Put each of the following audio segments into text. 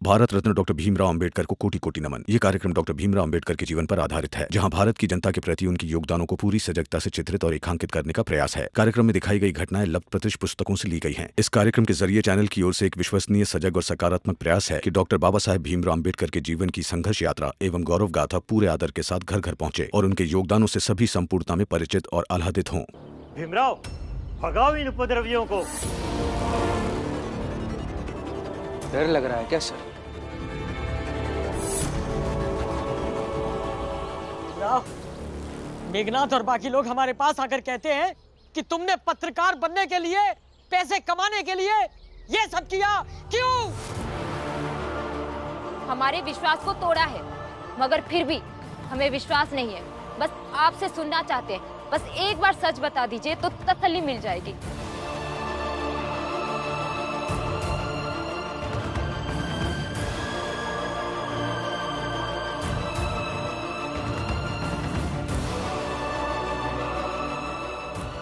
Bharat Ratna doctor Bhimrao Ambedkar को कोटि कोटि नमन। ये कार्यक्रम डॉक्टर भीमराव अंबेडकर के जीवन पर आधारित है, जहां भारत की जनता के प्रति उनके योगदानों को पूरी सजगता से चित्रित और रेखांकित करने का प्रयास है। कार्यक्रम में दिखाई गई घटनाएं लब्ध प्रतिष्ठ पुस्तकों से ली गई हैं। इस कार्यक्रम के जरिए चैनल की ओर से एक विश्वसनीय, सजग और सकारात्मक प्रयास है कि डॉक्टर बाबा साहेब भीमराव अंबेडकर के जीवन की संघर्ष यात्रा एवं गौरव गाथा पूरे आदर के साथ घर घर पहुंचे और उनके योगदानों से सभी संपूर्णता में परिचित और आह्लादित हों। भीमराव, भगाओ इन उपद्रवियों को। डर लग रहा है क्या सर? मेघनाथ और बाकी लोग हमारे पास आकर कहते हैं कि तुमने पत्रकार बनने के लिए, पैसे कमाने के लिए ये सब किया, क्यों? हमारे विश्वास को तोड़ा है, मगर फिर भी हमें विश्वास नहीं है। बस आपसे सुनना चाहते हैं, बस एक बार सच बता दीजिए तो तसल्ली मिल जाएगी।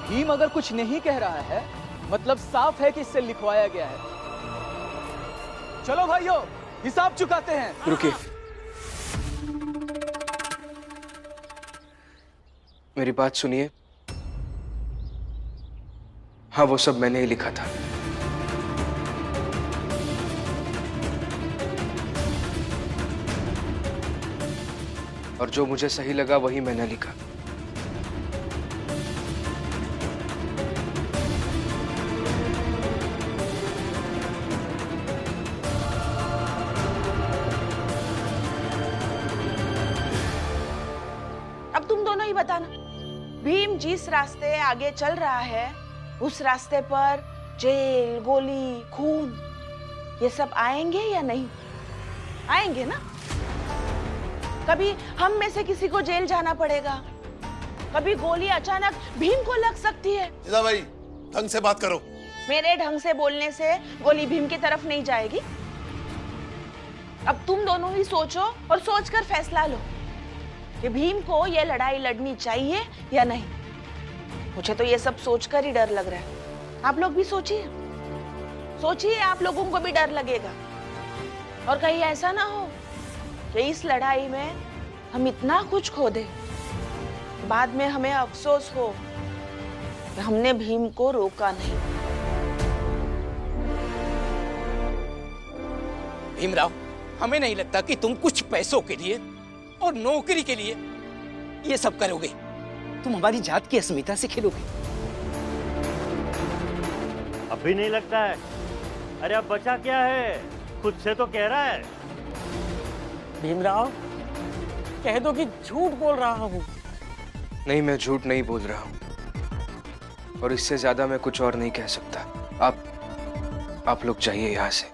भीम अगर कुछ नहीं कह रहा है, मतलब साफ है कि इससे लिखवाया गया है। चलो भाइयों, हिसाब चुकाते हैं। रुकिए, मेरी बात सुनिए। हाँ, वो सब मैंने ही लिखा था। और जो मुझे सही लगा वही मैंने लिखा। अब तुम दोनों ही बताना, भीम जिस रास्ते आगे चल रहा है उस रास्ते पर जेल, गोली, खून ये सब आएंगे या नहीं? आएंगे ना? कभी हम में से किसी को जेल जाना पड़ेगा, कभी गोली अचानक भीम को लग सकती है। जीजा भाई, ढंग से बात करो। मेरे ढंग से बोलने से गोली भीम की तरफ नहीं जाएगी। अब तुम दोनों ही सोचो और सोचकर फैसला लो कि भीम को ये लड़ाई लड़नी चाहिए या नहीं। मुझे तो ये सब सोचकर ही डर लग रहा है। आप लोग भी सोचिए, सोचिए, आप लोगों को भी डर लगेगा। और कहीं ऐसा ना हो कि इस लड़ाई में हम इतना कुछ खो दें, बाद में हमें अफसोस हो कि हमने भीम को रोका नहीं। भीमराव, हमें नहीं लगता कि तुम कुछ पैसों के लिए और नौकरी के लिए ये सब करोगे। तुम हमारी जात की अस्मिता से खेलोगे। अब भी नहीं लगता है? अरे अब बचा क्या है? खुद से तो कह रहा है। भीमराव, कह दो कि झूठ बोल रहा हूँ। नहीं, मैं झूठ नहीं बोल रहा हूं और इससे ज्यादा मैं कुछ और नहीं कह सकता। आप लोग जाइए यहां से।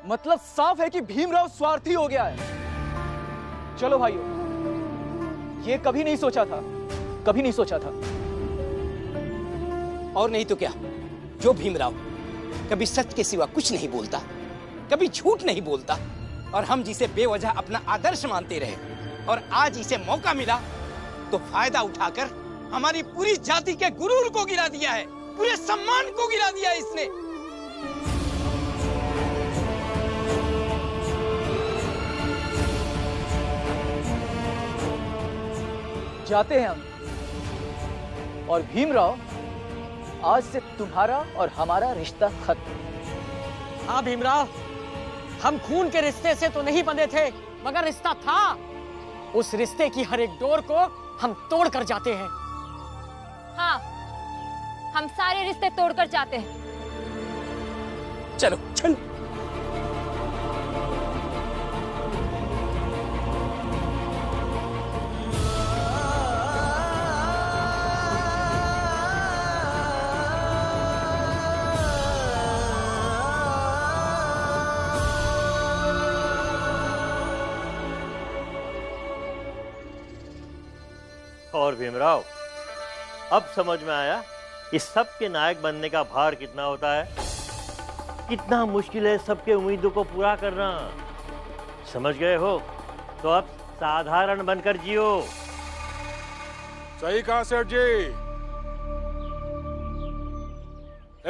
मतलब साफ है कि भीमराव स्वार्थी हो गया है। चलो भाइयों, ये कभी नहीं सोचा था, कभी नहीं सोचा था। और नहीं तो क्या, जो भीमराव कभी सच के सिवा कुछ नहीं बोलता, कभी झूठ नहीं बोलता, और हम जिसे बेवजह अपना आदर्श मानते रहे, और आज इसे मौका मिला तो फायदा उठाकर हमारी पूरी जाति के गुरूर को गिरा दिया है, पूरे सम्मान को गिरा दिया है इसने। जाते हैं हम, और भीमराव, आज से तुम्हारा और हमारा रिश्ता खत्म। हाँ भीमराव, हम खून के रिश्ते से तो नहीं बंधे थे, मगर रिश्ता था। उस रिश्ते की हर एक डोर को हम तोड़ कर जाते हैं। हाँ, हम सारे रिश्ते तोड़कर जाते हैं। चलो चलो। और भीमराव, अब समझ में आया इस सब के नायक बनने का भार कितना होता है, कितना मुश्किल है सबके उम्मीदों को पूरा करना। समझ गए हो? तो अब साधारण बनकर जियो। सही कहा सेठ जी,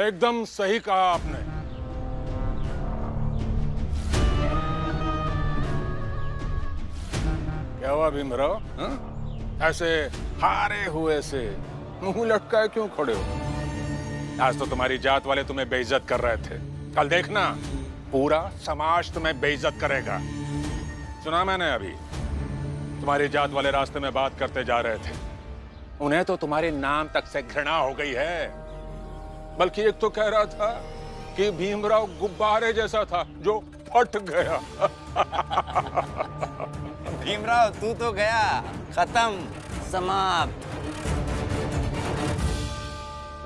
एकदम सही कहा आपने। क्या हुआ भीमराव? हाँ? ऐसे हारे हुए से मुंह लटकाए क्यों खड़े हो? आज तो तुम्हारी जात वाले तुम्हें बेइज्जत कर रहे थे, कल देखना पूरा समाज तुम्हें बेइज्जत करेगा। सुना मैंने अभी, तुम्हारी जात वाले रास्ते में बात करते जा रहे थे, उन्हें तो तुम्हारे नाम तक से घृणा हो गई है। बल्कि एक तो कह रहा था कि भीमराव गुब्बारे जैसा था जो फट गया। भीमराव तू तो गया, खत्म, समाप्त।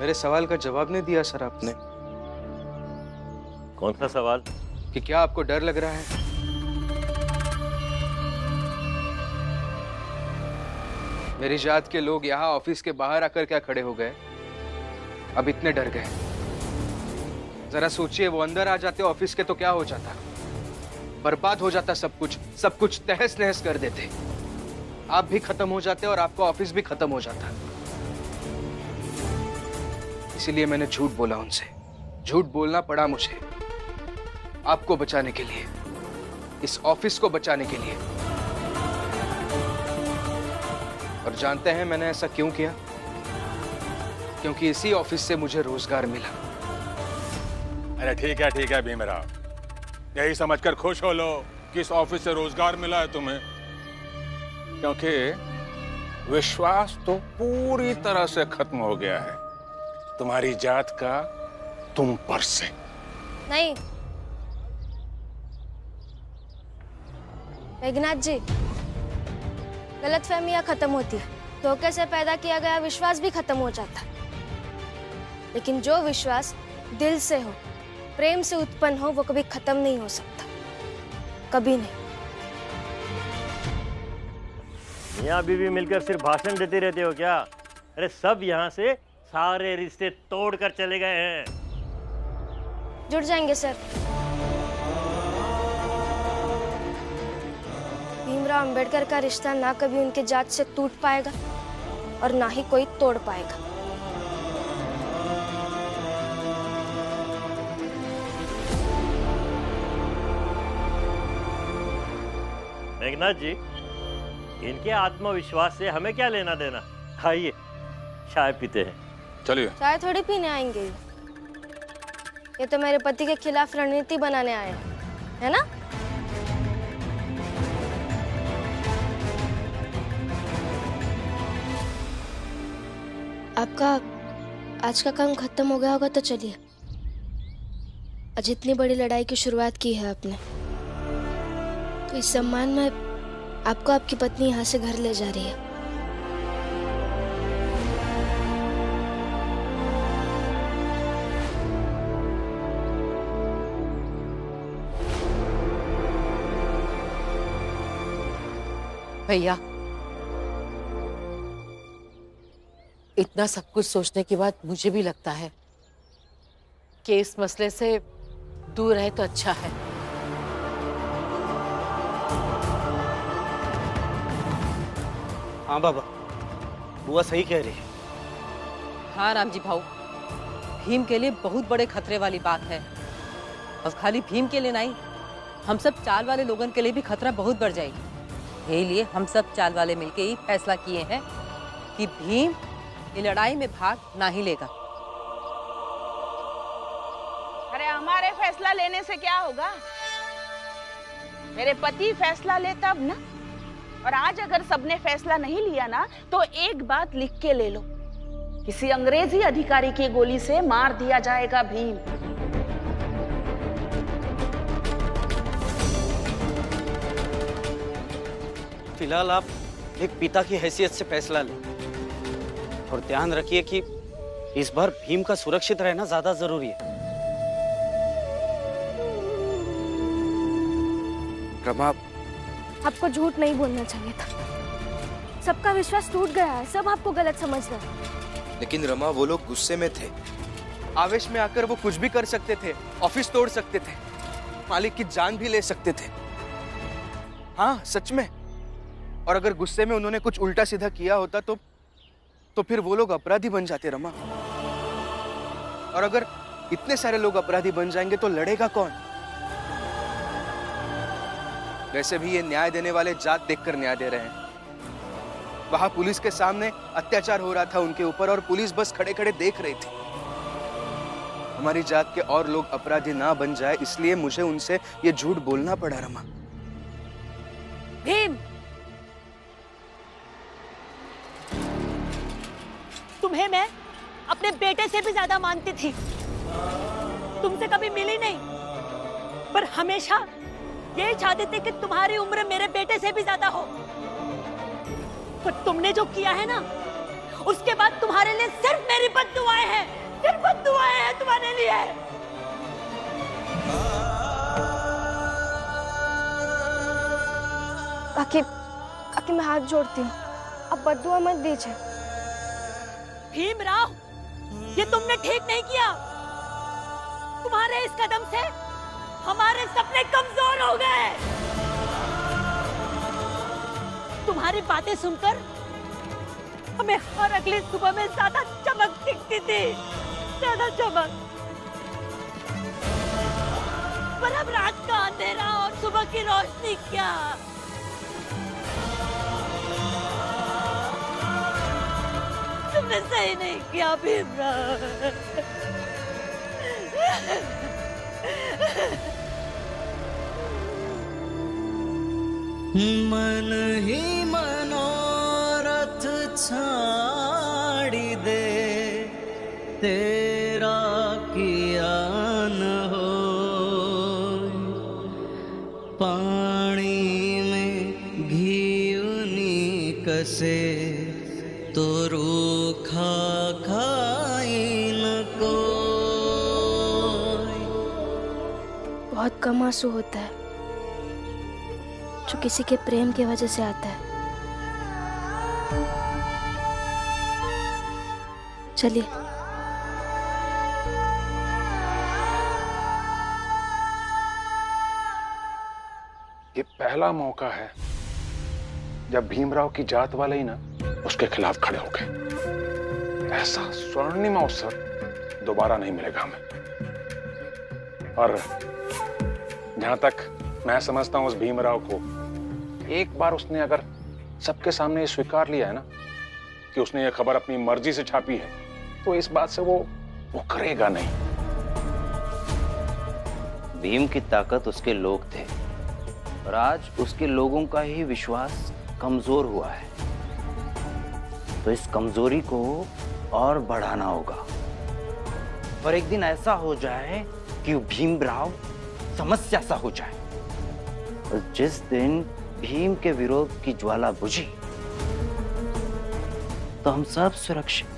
मेरे सवाल का जवाब नहीं दिया सर आपने। कौन सा सवाल? कि क्या आपको डर लग रहा है? मेरी जात के लोग यहाँ ऑफिस के बाहर आकर क्या खड़े हो गए? अब इतने डर गए। जरा सोचिए, वो अंदर आ जाते ऑफिस के तो क्या हो जाता? बर्बाद हो जाता सब कुछ तहस नहस कर देते। आप भी खत्म हो जाते और आपका ऑफिस भी खत्म हो जाता। इसीलिए मैंने झूठ बोला उनसे। झूठ बोलना पड़ा मुझे, आपको बचाने के लिए, इस ऑफिस को बचाने के लिए। और जानते हैं मैंने ऐसा क्यों किया? क्योंकि इसी ऑफिस से मुझे रोजगार मिला। अरे ठीक है भीमराव, यही समझकर खुश हो लो कि इस ऑफिस से रोजगार मिला है तुम्हें, क्योंकि विश्वास तो पूरी तरह से खत्म हो गया है तुम्हारी जात का तुम पर से। नहीं मेघनाथ जी, गलतफहमियां खत्म होती, धोखे से पैदा किया गया विश्वास भी खत्म हो जाता। लेकिन जो विश्वास दिल से हो, प्रेम से उत्पन्न हो, वो कभी खत्म नहीं हो सकता, कभी नहीं। यहाँ बीवी मिलकर सिर्फ भाषण देते रहते हो क्या? अरे सब यहाँ से सारे रिश्ते तोड़कर चले गए हैं। जुड़ जाएंगे सर। भीमराव अंबेडकर का रिश्ता ना कभी उनके जात से टूट पाएगा और ना ही कोई तोड़ पाएगा। मेघनाथ जी, इनके आत्मविश्वास से हमें क्या लेना देना? आइए चाय पीते हैं। चलिए। चाय थोड़ी पीने आएंगे, ये तो मेरे पति के खिलाफ रणनीति बनाने आए हैं, है ना? आपका आज का काम खत्म हो गया होगा तो चलिए। आज इतनी बड़ी लड़ाई की शुरुआत की है आपने, तो इस सम्मान में आपको आपकी पत्नी यहाँ से घर ले जा रही है। भैया, इतना सब कुछ सोचने के बाद मुझे भी लगता है कि इस मसले से दूर रहे तो अच्छा है। हाँ बाबा, बुआ सही कह रही है। हाँ राम जी भाऊ, भीम के लिए बहुत बड़े खतरे वाली बात है। और खाली भीम के लिए नहीं, हम सब चाल वाले लोगों के लिए भी खतरा बहुत बढ़ जाएगी। यही लिए हम सब चाल वाले मिलके ही फैसला किए हैं कि भीम ये लड़ाई में भाग ना ही लेगा। अरे हमारे फैसला लेने से क्या होगा? मेरे पति फैसला ले तब ना। और आज अगर सबने फैसला नहीं लिया ना, तो एक बात लिख के ले लो, किसी अंग्रेजी अधिकारी की गोली से मार दिया जाएगा भीम। फिलहाल आप एक पिता की हैसियत से फैसला लें और ध्यान रखिए कि इस बार भीम का सुरक्षित रहना ज्यादा जरूरी है। रमा, आपको झूठ नहीं बोलना चाहिए था। सबका विश्वास टूट गया है, सब आपको गलत समझ रहे हैं। लेकिन रमा, वो लोग गुस्से में थे, आवेश में आकर वो कुछ भी कर सकते थे, ऑफिस तोड़ सकते थे, मालिक की जान भी ले सकते थे। हाँ सच में। और अगर गुस्से में उन्होंने कुछ उल्टा सीधा किया होता तो फिर वो लोग अपराधी बन जाते रमा। और अगर इतने सारे लोग अपराधी बन जाएंगे तो लड़ेगा कौन? वैसे भी ये न्याय देने वाले जात देखकर न्याय दे रहे हैं। वहां पुलिस के सामने अत्याचार हो रहा था उनके ऊपर और पुलिस बस खड़े खड़े देख रही थी। हमारी जात के और लोग अपराधी ना बन जाए इसलिए मुझे उनसे ये झूठ बोलना पड़ा। रमा, भीम, तुम्हें मैं अपने बेटे से भी ज्यादा मानती थी। तुमसे कभी मिली नहीं, पर हमेशा यही चाहती थी कि तुम्हारी उम्र मेरे बेटे से भी ज्यादा हो। पर तुमने जो किया है ना, उसके बाद तुम्हारे लिए सिर्फ मेरी बद्दुआएं हैं, सिर्फ बद्दुआएं हैं तुम्हारे लिए। काकी मैं हाथ जोड़ती हूँ, अब बद्दुआ मत दीजिए। भीमराव, ये तुमने ठीक नहीं किया। तुम्हारे इस कदम से हमारे सपने कमजोर हो गए। तुम्हारी बातें सुनकर हमें हर अगली सुबह में ज्यादा चमक दिखती थी, ज्यादा चमक। पर अब रात का अंधेरा और सुबह की रोशनी क्या। तुमने सही नहीं किया भीमराव। मन ही मनोरथ छाड़ी दे, तेरा किया न हो। पानी में घी उनी कसे, तो रूखा खाई न को। बहुत कम आंसू होता है जो किसी के प्रेम की वजह से आता है। चलिए। ये पहला मौका है जब भीमराव की जात वाले ही ना उसके खिलाफ खड़े हो गए। ऐसा स्वर्णिम अवसर दोबारा नहीं मिलेगा हमें। और जहां तक मैं समझता हूं उस भीमराव को, एक बार उसने अगर सबके सामने ये स्वीकार लिया है ना कि उसने ये खबर अपनी मर्जी से छापी है, तो इस बात से वो करेगा नहीं। भीम की ताकत उसके लोग थे और आज उसके लोगों का ही विश्वास कमजोर हुआ है। तो इस कमजोरी को और बढ़ाना होगा और एक दिन ऐसा हो जाए कि भीमराव समस्या सा हो जाए। और जिस दिन भीम के विरोध की ज्वाला बुझी तो हम सब सुरक्षित,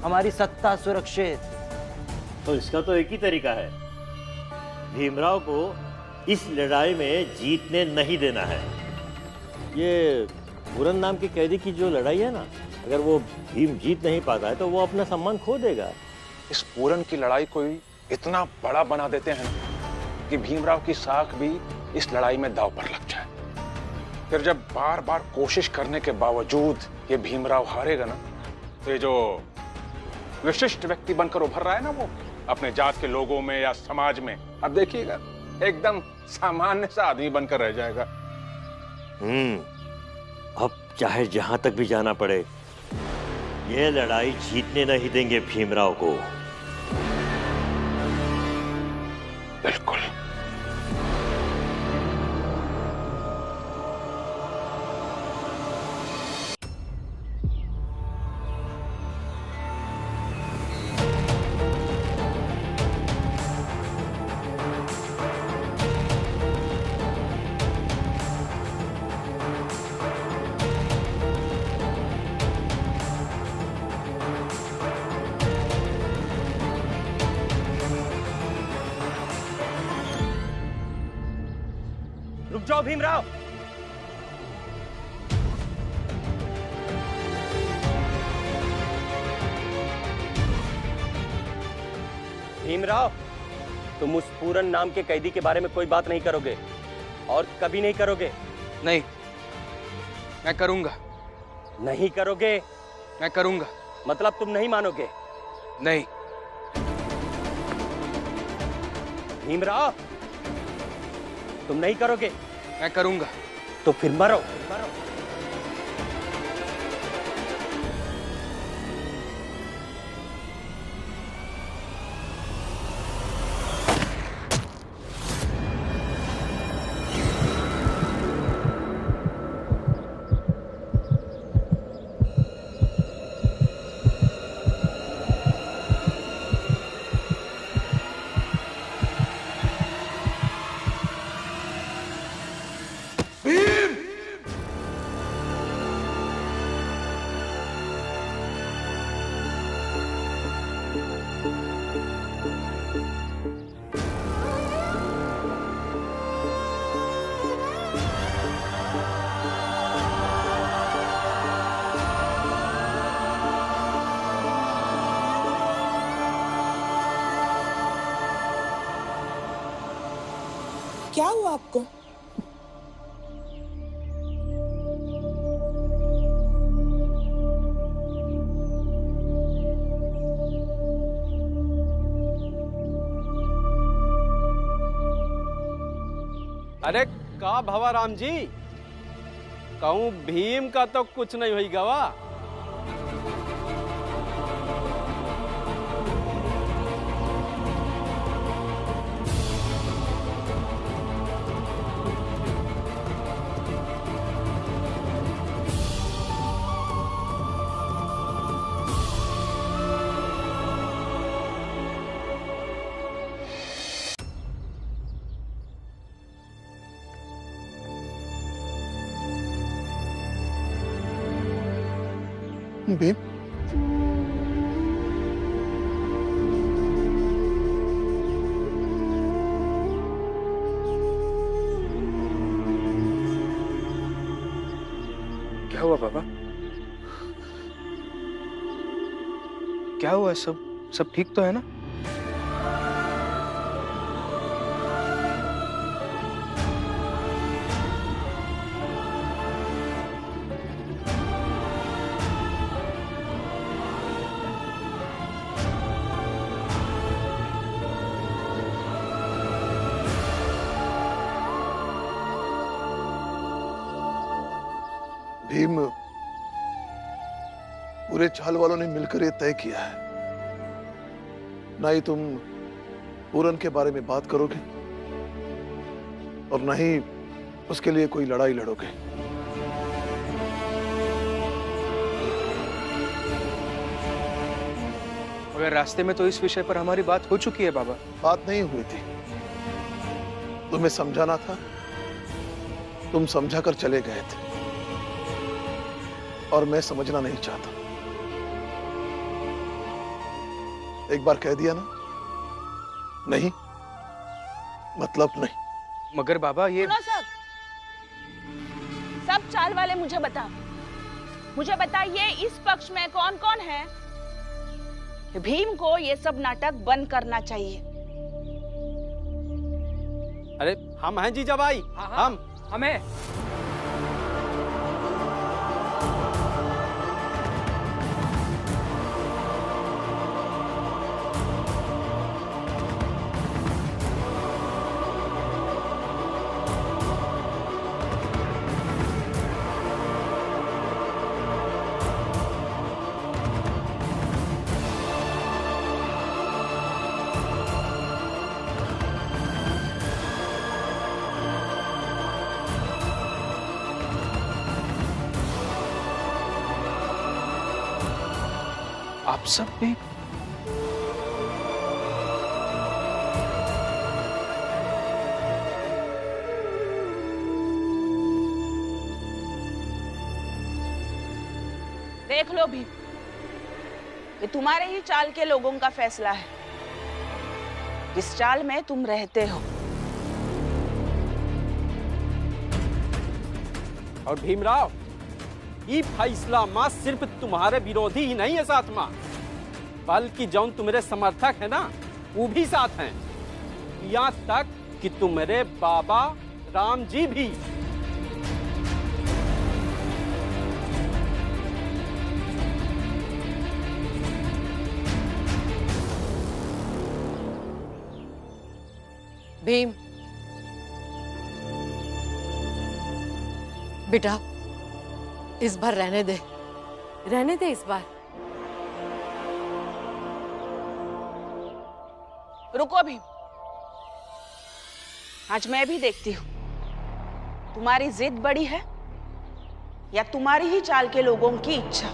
हमारी सत्ता सुरक्षित। तो इसका तो एक ही तरीका है, भीमराव को इस लड़ाई में जीतने नहीं देना है। ये पूरन नाम के कैदी की जो लड़ाई है ना, अगर वो भीम जीत नहीं पाता है तो वो अपना सम्मान खो देगा। इस पूरन की लड़ाई को इतना बड़ा बना देते हैं कि भीमराव की साख भी इस लड़ाई में दांव पर लग जाए। फिर जब बार बार कोशिश करने के बावजूद ये भीमराव हारेगा ना, तो ये जो विशिष्ट व्यक्ति बनकर उभर रहा है ना वो अपने जात के लोगों में या समाज में, अब देखिएगा एकदम सामान्य सा आदमी बनकर रह जाएगा। अब चाहे जहां तक भी जाना पड़े, ये लड़ाई जीतने नहीं देंगे भीमराव को। बिल्कुल। रुक जाओ भीमराव। भीमराव, तुम उस पूरन नाम के कैदी के बारे में कोई बात नहीं करोगे और कभी नहीं करोगे। नहीं, मैं करूंगा। नहीं करोगे? मैं करूंगा। मतलब तुम नहीं मानोगे? नहीं। भीमराव, तुम नहीं करोगे? मैं करूंगा। तो फिर मरो। क्या हुआ आपको? अरे का भवा राम जी, कहूँ भीम का तो कुछ नहीं हुई गवा। भीम, क्या हुआ बाबा? क्या हुआ? सब ठीक तो है ना? भीम, पूरे चाल वालों ने मिलकर ये तय किया है, ना ही तुम पूरन के बारे में बात करोगे और ना ही उसके लिए कोई लड़ाई लड़ोगे। मगर रास्ते में तो इस विषय पर हमारी बात हो चुकी है बाबा। बात नहीं हुई थी, तुम्हें समझाना था, तुम समझा कर चले गए थे और मैं समझना नहीं चाहता। एक बार कह दिया ना, नहीं मतलब नहीं। मगर बाबा ये सुनो सब चाल वाले मुझे बताइए इस पक्ष में कौन कौन है? भीम को ये सब नाटक बंद करना चाहिए। अरे हम हैं जीजाबाई। हमें आप सब भी देख लो भी, ये तुम्हारे ही चाल के लोगों का फैसला है, जिस चाल में तुम रहते हो। और भीमराव, ये फैसला मां सिर्फ तुम्हारे विरोधी ही नहीं है साथ मां, बल्कि जौन तुम्हारे समर्थक है ना, वो भी साथ हैं। यहाँ तक कि तुम्हारे बाबा राम जी भी। भीम, बेटा इस बार रहने दे इस बार। रुको भीम, आज मैं भी देखती हूँ तुम्हारी जिद बड़ी है या तुम्हारी ही चाल के लोगों की इच्छा।